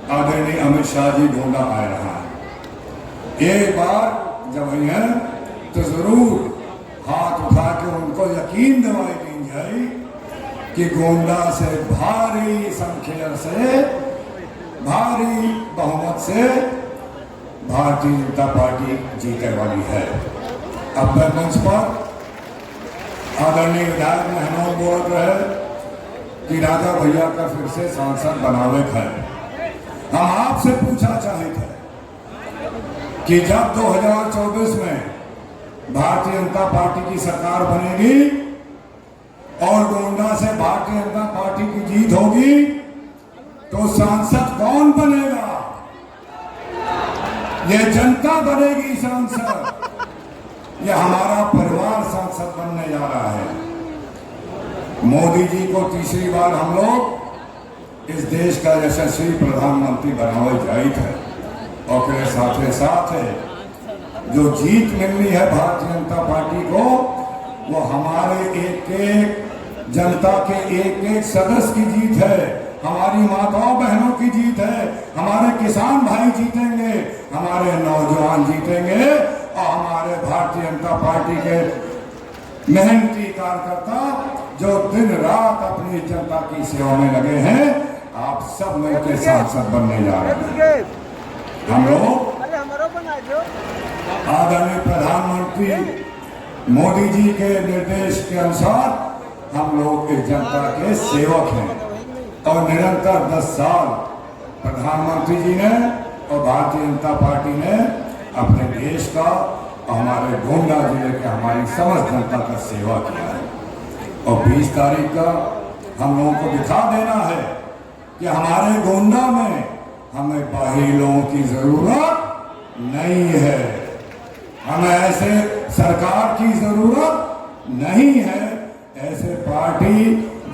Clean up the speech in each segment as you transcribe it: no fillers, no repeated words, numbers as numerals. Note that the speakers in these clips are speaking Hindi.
आदरणीय अमित शाह जी गोंडा आ रहा है। एक बार जब आए तो जरूर हाथ उठा के उनको यकीन दिलाई दी जाए कि गोंडा से भारी संख्या से, भारी बहुमत से भारतीय जनता पार्टी जीतने वाली है। अब मैं मंच पर आदरणीय विधायक मेहनौर बोल रहे कि राजा भैया का फिर से सांसद बनावे है। हम आपसे पूछना चाहे थे कि जब 2024 में भारतीय जनता पार्टी की सरकार बनेगी और गोंडा से भारतीय जनता पार्टी की जीत होगी तो सांसद कौन बनेगा? ये जनता बनेगी सांसद, ये हमारा परिवार सांसद बनने जा रहा है। मोदी जी को तीसरी बार हम लोग इस देश का यशस्वी प्रधानमंत्री बनावे जाए थे और फिर साथ जो जीत मिलनी है भारतीय जनता पार्टी को, वो हमारे एक एक जनता के एक एक सदस्य की जीत है, हमारी माताओं बहनों की जीत है, हमारे किसान भाई जीतेंगे, हमारे नौजवान जीतेंगे और हमारे भारतीय जनता पार्टी के मेहनती कार्यकर्ता जो दिन रात अपनी जनता की सेवा में लगे हैं, आप सब मिलकर सांसद बनने जा रहे हैं। हम लोग आदरणीय प्रधानमंत्री मोदी जी के निर्देश के अनुसार हम लोग इस जनता के सेवक हैं और निरंतर 10 साल प्रधानमंत्री जी ने और भारतीय जनता पार्टी ने अपने देश का और हमारे गोंडा जिले के हमारी समस्त जनता का सेवा किया है। और 20 तारीख का हम लोगों को दिखा देना है कि हमारे गोंडा में हमें बाहरी लोगों की जरूरत नहीं है, हमें ऐसे सरकार की जरूरत नहीं है। ऐसे पार्टी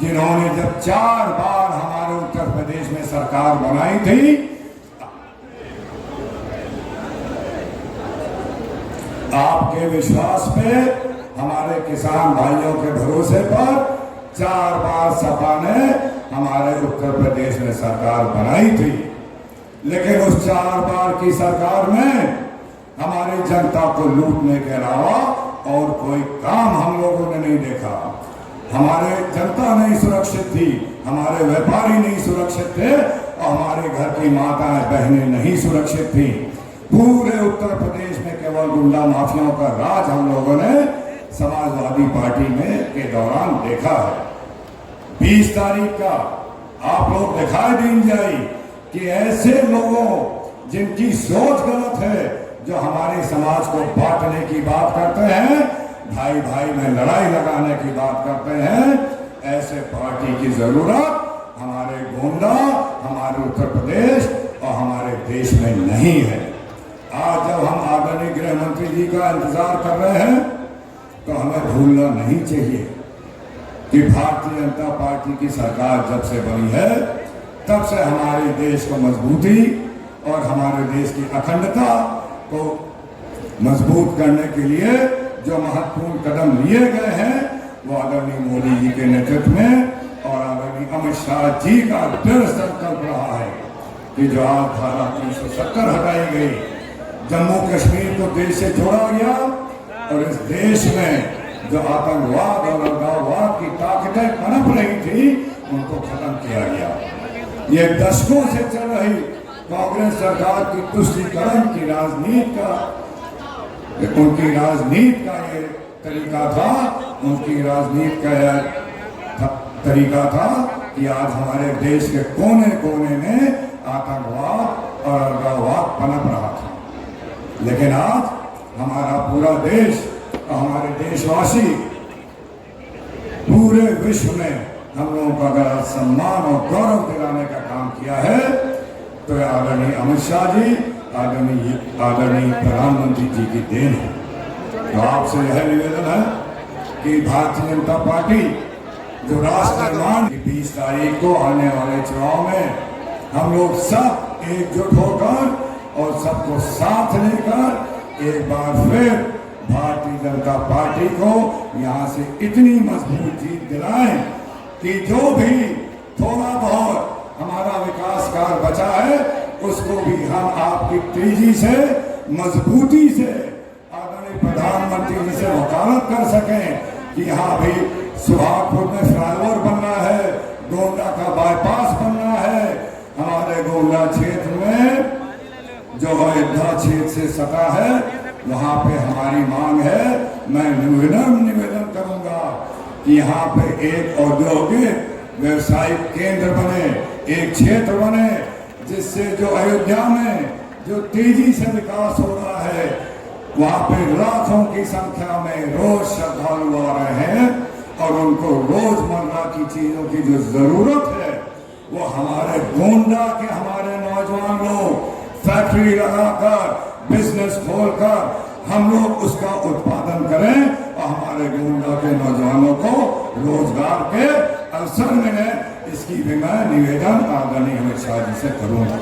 जिन्होंने जब 4 बार हमारे उत्तर प्रदेश में सरकार बनाई थी, आपके विश्वास पे, हमारे किसान भाइयों के भरोसे पर 4 बार सपा ने हमारे उत्तर प्रदेश में सरकार बनाई थी। लेकिन उस 4 बार की सरकार में हमारी जनता को लूटने के अलावा और कोई काम हम लोगों ने नहीं देखा। हमारे जनता नहीं सुरक्षित थी, हमारे व्यापारी नहीं सुरक्षित थे और हमारे घर की माताएं बहनें नहीं सुरक्षित थी। पूरे उत्तर प्रदेश में केवल गुंडा माफियाओं का राज हम लोगों ने समाजवादी पार्टी में के दौरान देखा है। 20 तारीख का आप लोग दिखाई दी जाए कि ऐसे लोगों जिनकी सोच गलत है, जो हमारे समाज को बांटने की बात करते हैं, भाई भाई में लड़ाई लगाने की बात करते हैं, ऐसे पार्टी की जरूरत हमारे गोंडा, हमारे उत्तर प्रदेश और हमारे देश में नहीं है। आज जब हम आदरणीय गृह मंत्री जी का इंतजार कर रहे हैं तो हमें भूलना नहीं चाहिए कि भारतीय जनता पार्टी की सरकार जब से बनी है तब से हमारे देश को मजबूती और हमारे देश की अखंडता को मजबूत करने के लिए जो महत्वपूर्ण कदम लिए गए हैं, वो आदरणीय मोदी जी के नेतृत्व में और आदरणीय अमित शाह जी का दृढ़ संकल्प रहा है कि जो आज धारा 370 हटाई गई, जम्मू कश्मीर को देश से जोड़ा गया और इस देश में जो आतंकवाद और अलगाववाद की ताकतें पनप रही थी, उनको खत्म किया गया। ये दशकों से चल रही कांग्रेस सरकार की तुष्टीकरण की राजनीति का, उनकी राजनीति का ये तरीका था, उनकी राजनीति का यह तरीका था कि आज हमारे देश के कोने कोने में आतंकवाद और अलगाववाद पनप रहा था। लेकिन आज हमारा पूरा देश और हमारे देशवासी पूरे विश्व में हम लोगों का अगर सम्मान और गौरव दिलाने का काम किया है तो आदरणीय अमित शाह जी, आदरणीय प्रधानमंत्री जी की देन है। तो आपसे यह निवेदन है कि भारतीय जनता पार्टी जो राष्ट्र निर्माण की 20 तारीख को आने वाले चुनाव में हम लोग सब एकजुट होकर और सबको साथ लेकर एक बार फिर भारतीय जनता पार्टी को यहाँ से इतनी मजबूत जीत दिलाएं कि जो भी थोड़ा बहुत हमारा विकास कार्य बचा है उसको भी हम आपकी तेजी से, मजबूती से आदरणीय प्रधानमंत्री जी से वकालत कर सकें कि यहाँ भी सुहागपुर में फ्लाईओवर बनना है, गोंडा का बाईपास बनना है। हमारे गोंडा क्षेत्र में जो अयोध्या क्षेत्र से सटा है, वहाँ पे हमारी मांग है। मैं निवेदन करूंगा कि यहाँ पे एक औद्योगिक व्यवसायिक केंद्र बने, एक क्षेत्र बने, जिससे जो अयोध्या में जो तेजी से विकास हो रहा है, वहाँ पे लाखों की संख्या में रोज श्रद्धालु आ रहे हैं और उनको रोजमर्रा की चीजों की जो जरूरत है वो हमारे गोंडा के हमारे नौजवान लोग फैक्ट्री लगाकर, बिजनेस खोलकर हम लोग उसका उत्पादन करें और हमारे गोंडा के नौजवानों को रोजगार के अवसर मिले। इसकी भी मैं निवेदन आदरणीय अमित शाह जी से करूंगा।